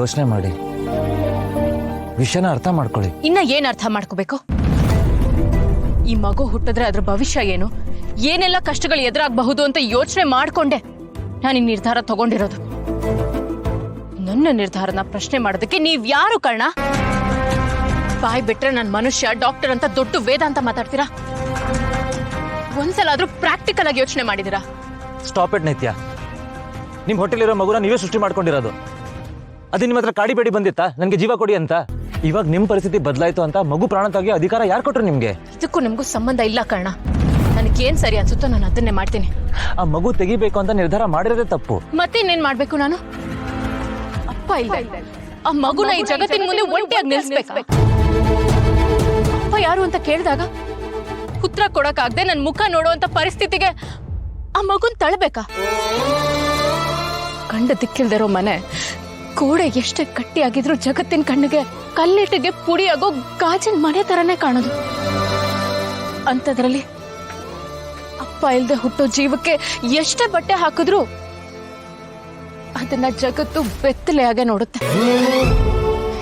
ಯೋಚನೆ ಮಾಡಿ ವಿಷಯನ ಅರ್ಥ ಮಾಡ್ಕೊಳ್ಳಿ. ಇನ್ನ ಏನ್ ಅರ್ಥ ಮಾಡ್ಕೋಬೇಕು? ಈ ಮಗು ಹುಟ್ಟಿದ್ರೆ ಅದ್ರ ಭವಿಷ್ಯ ಏನು, ಏನೆಲ್ಲ ಕಷ್ಟಗಳು ಎದುರಾಗಬಹುದು ಅಂತ ಯೋಚನೆ ಮಾಡ್ಕೊಂಡೆ ನಾನು ಈ ನಿರ್ಧಾರ ತಗೊಂಡಿರೋದು. ನನ್ನ ನಿರ್ಧಾರನ ಪ್ರಶ್ನೆ ಮಾಡೋದಕ್ಕೆ ನೀವ್ ಯಾರು ಕರ್ಣ? ಬಾಯ್ ಬಿಟ್ರೆ ನನ್ ಮನುಷ್ಯ ಡಾಕ್ಟರ್ ಅಂತ ದೊಡ್ಡ ವೇದ ಅಂತ ಮಾತಾಡ್ತೀರಾ? ಒಂದ್ಸಲ ಆದ್ರೂ ಪ್ರಾಕ್ಟಿಕಲ್ ಆಗಿ ಯೋಚನೆ ಮಾಡಿದಿರಾ? ಸ್ಟಾಪ್ ಇಟ್ ನಿತ್ಯ. ನಿಮ್ ಹೊಟ್ಟೆಲಿರೋ ಮಗುನ ನೀವೇ ಸೃಷ್ಟಿ ಮಾಡ್ಕೊಂಡಿರೋದು. ಅದು ನಿಮ್ಮ ಹತ್ರ ಕಾಡಿಬೇಡಿ ಬಂದಿತ್ತಾ ನನಗೆ ಜೀವ ಕೊಡಿ ಅಂತ? ಇವಾಗ ನಿಮ್ ಪರಿಸ್ಥಿತಿ ಬದಲಾಯ್ತು ಅಂತ ಮಗು ಪ್ರಾಣ ತೆಗೆಯೋ ಅಧಿಕಾರ ಯಾರು ಕೊಟ್ರು ನಿಮ್ಗೆ? ಇದಕ್ಕೂ ನಿಮ್ಗೂ ಸಂಬಂಧ ಇಲ್ಲ ಕರ್ಣ. ನನಗೇನ್ ಸರಿ ಅನ್ಸುತ್ತೋ ನಾನು ಅದನ್ನೇ ಮಾಡ್ತೀನಿ. ಆ ಮಗು ತೆಗಿಬೇಕು ಅಂತ ನಿರ್ಧಾರ ಮಾಡಿರೋದೇ ತಪ್ಪು. ಮತ್ತಿನ್ನೇನ್ ಮಾಡ್ಬೇಕು ನಾನು? ಅಪ್ಪ ಇಲ್ಲ, ಆ ಮಗುನ ಈ ಜಗತ್ತಿನ ಮುಂದೆ ಒಂಟಿಯಾಗಿ ನಿಲ್ಸ್ಬೇಕಾ? ಅಪ್ಪ ಯಾರು ಅಂತ ಕೇಳಿದಾಗ ಉತ್ತರ ಕೊಡಕ್ಕಾಗದೆ ನನ್ ಮುಖ ನೋಡುವಂತ ಪರಿಸ್ಥಿತಿಗೆ ಆ ಮಗುನ್ ತಳ್ಳಬೇಕಾ? ಕಂಡ ದಿಕ್ಕಿಲ್ದಿರೋ ಮನೆ ಗೋಡೆ ಎಷ್ಟೇ ಗಟ್ಟಿಯಾಗಿದ್ರು ಜಗತ್ತಿನ ಕಣ್ಣಿಗೆ ಕಲ್ಲಿಟ್ಟಿಗೆ ಪುಡಿಯಾಗೋ ಗಾಜಿನ ಮನೆ ತರನೇ ಕಾಣೋದು. ಅಂತದ್ರಲ್ಲಿ ಅಪ್ಪ ಇಲ್ದೆ ಹುಟ್ಟೋ ಜೀವಕ್ಕೆ ಎಷ್ಟೇ ಬಟ್ಟೆ ಹಾಕಿದ್ರು ಅದನ್ನ ಜಗತ್ತು ಬೆತ್ತಲೆಯಾಗೆ ನೋಡುತ್ತೆ.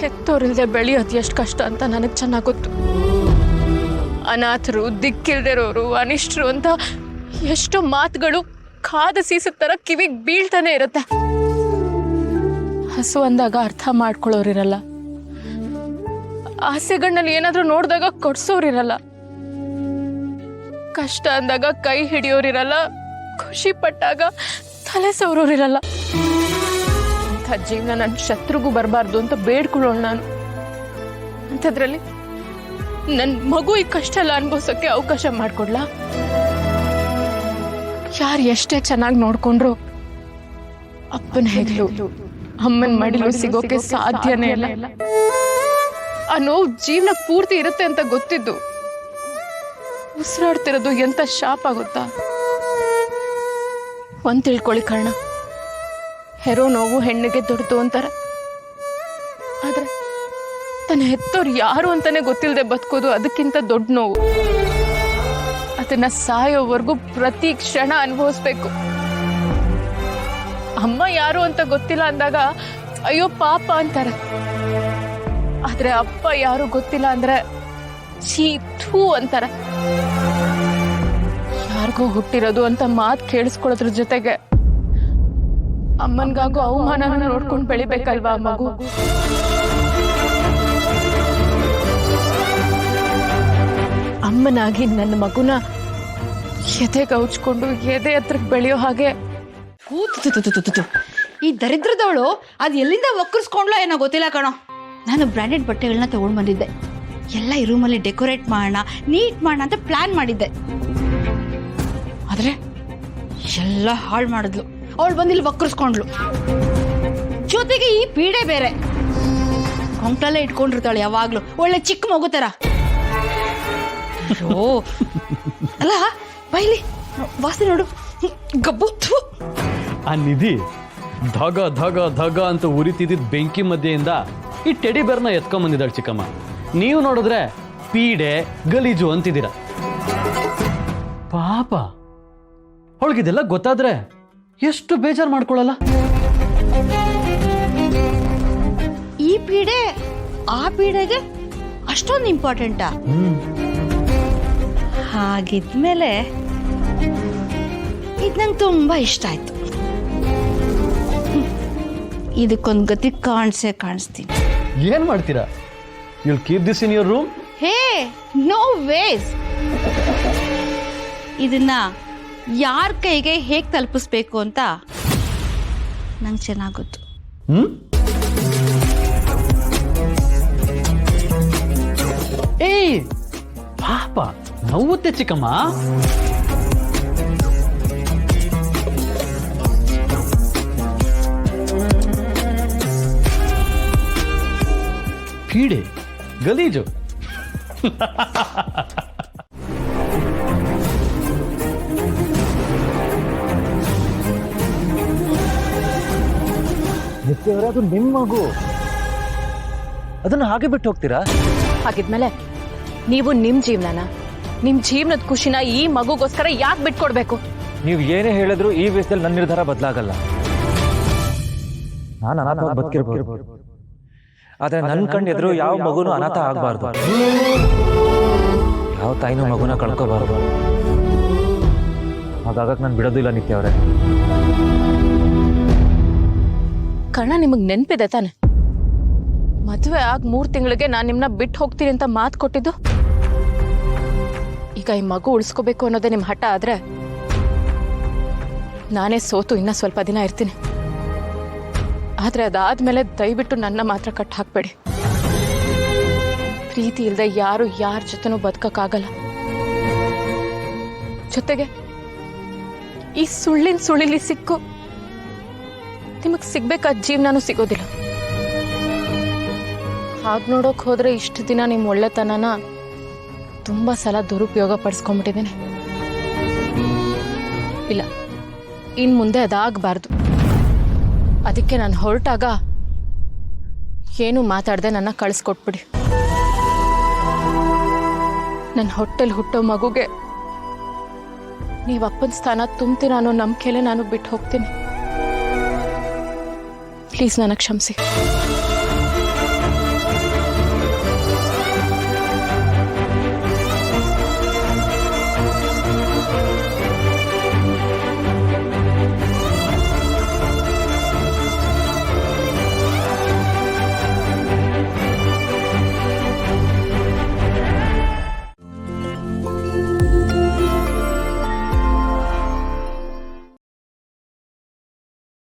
ಹೆತ್ತೋರಿಲ್ದೆ ಬೆಳೆಯೋದು ಎಷ್ಟು ಕಷ್ಟ ಅಂತ ನನಗ್ ಚೆನ್ನಾಗ್ ಗೊತ್ತು. ಅನಾಥರು, ದಿಕ್ಕಿಲ್ದಿರೋರು, ಅನಿಷ್ಟ್ರು ಅಂತ ಎಷ್ಟೋ ಮಾತುಗಳು ಕಾದ ಸೀಸದ ತರ ಕಿವಿಗೆ ಬೀಳ್ತಾನೆ ಇರುತ್ತೆ. ಹಸು ಅಂದಾಗ ಅರ್ಥ ಮಾಡ್ಕೊಳ್ಳೋರಿರಲ್ಲ, ಆಸೆಗಣ್ಣಲ್ಲಿ ಏನಾದ್ರೂ ನೋಡಿದಾಗ ಕೊಡ್ಸೋರಿರಲ್ಲ, ಕಷ್ಟ ಅಂದಾಗ ಕೈ ಹಿಡಿಯೋರಿರಲ್ಲ, ಖುಷಿ ಪಟ್ಟಾಗ ತಲೆ ಸವರೋರಿರಲ್ಲ. ಇಂಥ ಜೀವನ ನನ್ನ ಶತ್ರುಗೂ ಬರಬಾರ್ದು ಅಂತ ಬೇಡ್ಕೊಳ್ಳೋಣ ನಾನು. ಅಂಥದ್ರಲ್ಲಿ ನನ್ ಮಗು ಈ ಕಷ್ಟ ಎಲ್ಲ ಅನುಭವಿಸೋಕೆ ಅವಕಾಶ ಮಾಡ್ಕೊಡ್ಲಾ? ಯಾರು ಎಷ್ಟೇ ಚೆನ್ನಾಗಿ ನೋಡ್ಕೊಂಡ್ರು ಅಪ್ಪನ ಹೆಗ್ಲು, ಅಮ್ಮನ ಮಡಿಲು ಸಿಗೋಕೆ ಸಾಧ್ಯನೇ ಇಲ್ಲ. ಆ ನೋವು ಜೀವನ ಪೂರ್ತಿ ಇರುತ್ತೆ ಅಂತ ಗೊತ್ತಿದ್ದು ಉಸಿರಾಡ್ತಿರೋದು ಎಂತ ಶಾಪ ಆಗುತ್ತಾ? ಒಂದ್ ತಿಳ್ಕೊಳ್ಳಿ ಕರ್ಣ, ಹೆರೋ ನೋವು ಹೆಣ್ಣಿಗೆ ದೊಡ್ಡದು ಅಂತಾರೆ. ಆದ್ರೆ ತನ್ನ ಹೆತ್ತೋರು ಯಾರು ಅಂತಾನೆ ಗೊತ್ತಿಲ್ಲದೆ ಬದುಕೋದು ಅದಕ್ಕಿಂತ ದೊಡ್ಡ ನೋವು. ಅದನ್ನ ಸಾಯೋವರೆಗೂ ಪ್ರತಿ ಕ್ಷಣ ಅನುಭವಿಸ್ಬೇಕು. ಅಮ್ಮ ಯಾರು ಅಂತ ಗೊತ್ತಿಲ್ಲ ಅಂದಾಗ ಅಯ್ಯೋ ಪಾಪ ಅಂತಾರೆ. ಆದ್ರೆ ಅಪ್ಪ ಯಾರು ಗೊತ್ತಿಲ್ಲ ಅಂದ್ರೆ ಛೀ ಥೂ ಅಂತಾರೆ. ಯಾರಿಗೂ ಹುಟ್ಟಿರೋದು ಅಂತ ಮಾತು ಕೇಳಿಸ್ಕೊಳ್ಳೋದ್ರ ಜೊತೆಗೆ ಅಮ್ಮನ್ಗಾಗೋ ಅವಮಾನ ನೋಡ್ಕೊಂಡು ಬೆಳಿಬೇಕಲ್ವಾ ಮಗು? ಅಮ್ಮನಾಗಿ ನನ್ನ ಮಗುನ ಎದೆಗೆ ಹಚ್ಕೊಂಡು ಎದೆ ಹತ್ರಕ್ಕೆ ಬೆಳೆಯೋ ಹಾಗೆ. ಈ ದರಿದ್ರದವಳು ಅದ್ ಎಲ್ಲಿಂದ ಒಕ್ಕರ್ಸ್ಕೊಂಡ್ಲೋ ಏನೋ ಗೊತ್ತಿಲ್ಲ ಕಣೋ. ನಾನು ಬ್ರ್ಯಾಂಡೆಡ್ ಬಟ್ಟೆಗಳನ್ನ ತಗೊಂಡ್ ಬಂದಿದ್ದೆ. ಎಲ್ಲ ಈ ರೂಮಲ್ಲಿ ಡೆಕೋರೇಟ್ ಮಾಡೋಣ, ನೀಟ್ ಮಾಡೋಣ ಅಂತ ಪ್ಲಾನ್ ಮಾಡಿದ್ದೆ. ಆದ್ರೆ ಎಲ್ಲ ಹಾಳು ಮಾಡಿದ್ಲು. ಅವಳು ಬಂದಿಲ್ಲಿ ಒಕ್ಕರ್ಸ್ಕೊಂಡ್ಲು. ಜೊತೆಗೆ ಈ ಪೀಡೆ ಬೇರೆ ಕೊಂಕ್ಲಲ್ಲೇ ಇಟ್ಕೊಂಡಿರ್ತಾಳೆ ಯಾವಾಗ್ಲೂ, ಒಳ್ಳೆ ಚಿಕ್ಕ ಮಗು ತರ. ಅಲ್ಲ ಬೈಲಿ ವಾಸನೆ ನೋಡು, ಗಬ್ಬು. ಆ ನಿಧಿ ಧಗ ಧಗ ಧಗ ಅಂತ ಉರಿತಿದ್ದ ಬೆಂಕಿ ಮಧ್ಯೆಯಿಂದ ಈ ಟೆಡಿ ಬೇರ್ನ ಎತ್ಕೊಂಡ್ ಬಂದಿದ್ದಾಳೆ ಚಿಕ್ಕಮ್ಮ. ನೀವು ನೋಡಿದ್ರೆ ಪೀಡೆ ಗಲೀಜು ಅಂತಿದ್ದೀರ. ಪಾಪ ಅವಳಿಗಿದೆಲ್ಲ ಗೊತ್ತಾದ್ರೆ ಎಷ್ಟು ಬೇಜಾರು ಮಾಡ್ಕೊಳ್ಳಲ್ಲ. ಈ ಪೀಡೆ ಆ ಪೀಡೆಗೆ ಅಷ್ಟೊಂದು ಇಂಪಾರ್ಟೆಂಟಾ? ಹಾಗಿದ್ಮೇಲೆ ಇದು ನಂಗೆ ತುಂಬಾ ಇಷ್ಟ ಆಯ್ತು. ಇದಕ್ಕೊಂದು ಗತಿ ಕಾಣಿಸ್ತೀನಿ. ಏನ್ ಮಾಡ್ತೀರಾ? You'll keep this in your room? Hey no ways. ಇದನ್ನ ಯಾರ ಕೈಗೆ ಹೇಗೆ ತಲುಪಿಸ್ಬೇಕು ಅಂತ ನಂಗೆ ಚೆನ್ನಾಗಿ ಗೊತ್ತು. ಏಯ್ ಪಾಪ ನವ್ವುತ್ತೆ ಚಿಕ್ಕಮ್ಮ. ಕೀಡೆ ಗಲೀಜು. ಅದು ನಿಮ್ಮ ಮಗು, ಅದನ್ನ ಹಾಗೆ ಬಿಟ್ಟು ಹೋಗ್ತೀರಾ? ಹಾಗಿದ್ಮೇಲೆ ನೀವು ನಿಮ್ ಜೀವನನ, ನಿಮ್ ಜೀವನದ ಖುಷಿನ ಈ ಮಗುಗೋಸ್ಕರ ಯಾಕೆ ಬಿಟ್ಕೊಡ್ಬೇಕು? ನೀವು ಏನೇ ಹೇಳಿದ್ರು ಈ ವಯಸ್ಸಲ್ಲಿ ನನ್ನ ನಿರ್ಧಾರ ಬದಲಾಗಲ್ಲ. ನಾನು ಅನಾಥವಾಗಿ ಬದುಕಿರ್ಬೋದು, ಆದ್ರೆ ನನ್ನ ಕಣ್ಣು ಎದುರು ಯಾವ ಮಗುನೂ ಅನಾಥ ಆಗಬಾರ್ದು, ಯಾವ ತಾಯಿನೂ ಮಗುನ ಕಳ್ಕೋಬಾರ್ದು. ಹಾಗಾಗಕ್ಕೆ ನಾನು ಬಿಡೋದಿಲ್ಲ ನಿತ್ಯ ಅವರೇ. ಕರ್ಣ, ನಿಮಗ್ ನೆನ್ಪಿದೆ ತಾನೆ ಮದುವೆ ಆಗ 3 ತಿಂಗಳಿಗೆ ನಾನು ನಿಮ್ಮನ್ನ ಬಿಟ್ಟು ಹೋಗ್ತೀನಿ ಅಂತ ಮಾತು ಕೊಟ್ಟಿದ್ದು? ಈಗ ಈ ಮಗು ಉಳಿಸ್ಕೋಬೇಕು ಅನ್ನೋದೇ ನಿಮ್ಮ ಹಠ ಆದ್ರೆ ನಾನೇ ಸೋತು ಇನ್ನ ಸ್ವಲ್ಪ ದಿನ ಇರ್ತೀನಿ. ಆದ್ರೆ ಅದಾದ್ಮೇಲೆ ದಯವಿಟ್ಟು ನನ್ನ ಮಾತ್ರ ಕಟ್ ಹಾಕ್ಬೇಡಿ. ಪ್ರೀತಿ ಇಲ್ಲದೆ ಯಾರು ಯಾರ ಜೊತೆನೂ ಬದುಕಕ್ಕಾಗಲ್ಲ. ಜೊತೆಗೆ ಈ ಸುಳ್ಳಿನ ಸುಳಿಲಿ ಸಿಕ್ಕು ನಿಮಗ್ ಸಿಗ್ಬೇಕಾದ ಜೀವನನೂ ಸಿಗೋದಿಲ್ಲ. ಹಾಗೆ ನೋಡೋಕ್ ಹೋದ್ರೆ ಇಷ್ಟು ದಿನ ನಿಮ್ಮ ಒಳ್ಳೆತನನ ತುಂಬಾ ಸಲ ದುರುಪಯೋಗ ಪಡಿಸ್ಕೊಂಡ್ಬಿಟ್ಟಿದ್ದೇನೆ. ಇಲ್ಲ, ಇನ್ ಮುಂದೆ ಅದಾಗಬಾರ್ದು. ಅದಕ್ಕೆ ನಾನು ಹೊರಟಾಗ ಏನು ಮಾತಾಡದೆ ನನ್ನ ಕಳಿಸ್ಕೊಟ್ಬಿಡಿ. ನನ್ನ ಹೊಟ್ಟೆಲ್ ಹುಟ್ಟೋ ಮಗುಗೆ ನೀವು ಅಪ್ಪನ ಸ್ಥಾನ ತುಂಬ್ತೀರ ಅನ್ನೋ ನಂಬಿಕೆಲೆ ನಾನು ಬಿಟ್ಟು ಹೋಗ್ತೀನಿ. ಪ್ಲೀಸ್, ನನಗೆ ಕ್ಷಮಿಸಿ.